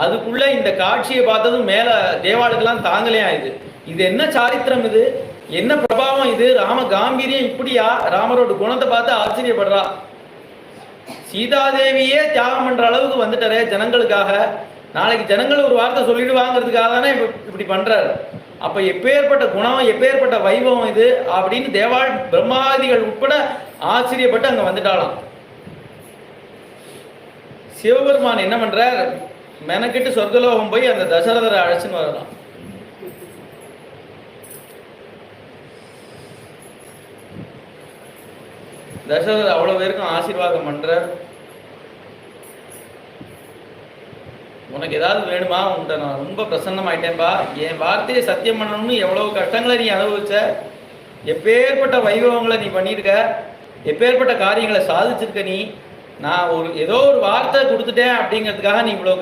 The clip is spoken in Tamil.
அதுக்குள்ள இந்த காட்சியை பார்த்ததும் மேல தேவாளுக்கெல்லாம் தாங்கலையா இது என்ன சாரித்திரம், இது என்ன பிரபாவம், இது ராம காம்பீரியம் இப்படியா, ராமரோட குணத்தை பார்த்து ஆச்சரியப்படுறா. சீதாதேவியே தியாகம் பண்ற அளவுக்கு வந்துட்டாரே ஜனங்களுக்காக, நாளைக்கு ஜனங்கள் ஒரு வார்த்தை சொல்லிடுவாங்கிறதுக்காக தானே இப்படி பண்றாரு. அப்ப எப்பேற்பட்ட குணம், எப்பேற்பட்ட வைபவம் இது அப்படின்னு தேவாள் பிரம்மாதிகள் உட்பட ஆச்சரியப்பட்டு அங்க வந்துட்டாலாம். சிவபெருமான் என்ன பண்றார், மெனக்கிட்டு சொர்க்கலோகம் போய் அந்த தசரதரை அழைச்சுன்னு வரலாம். தசரதர் அவ்வளவு பேருக்கும் ஆசீர்வாதம் பண்ற, உனக்கு ஏதாவது வேணுமா, உன்கிட்ட நான் ரொம்ப பிரசன்னமாயிட்டேன்பா, என் வார்த்தையை சத்தியம் பண்ணணும்னு எவ்வளவு கஷ்டங்களை நீ அனுபவிச்ச, எப்பேற்பட்ட வைபவங்களை நீ பண்ணியிருக்க, எப்பேற்பட்ட காரியங்களை சாதிச்சிருக்க நீ, நான் ஏதோ ஒரு வார்த்தை கொடுத்துட்டேன் அப்படிங்கிறதுக்காக நீ இவ்வளவு கஷ்டம்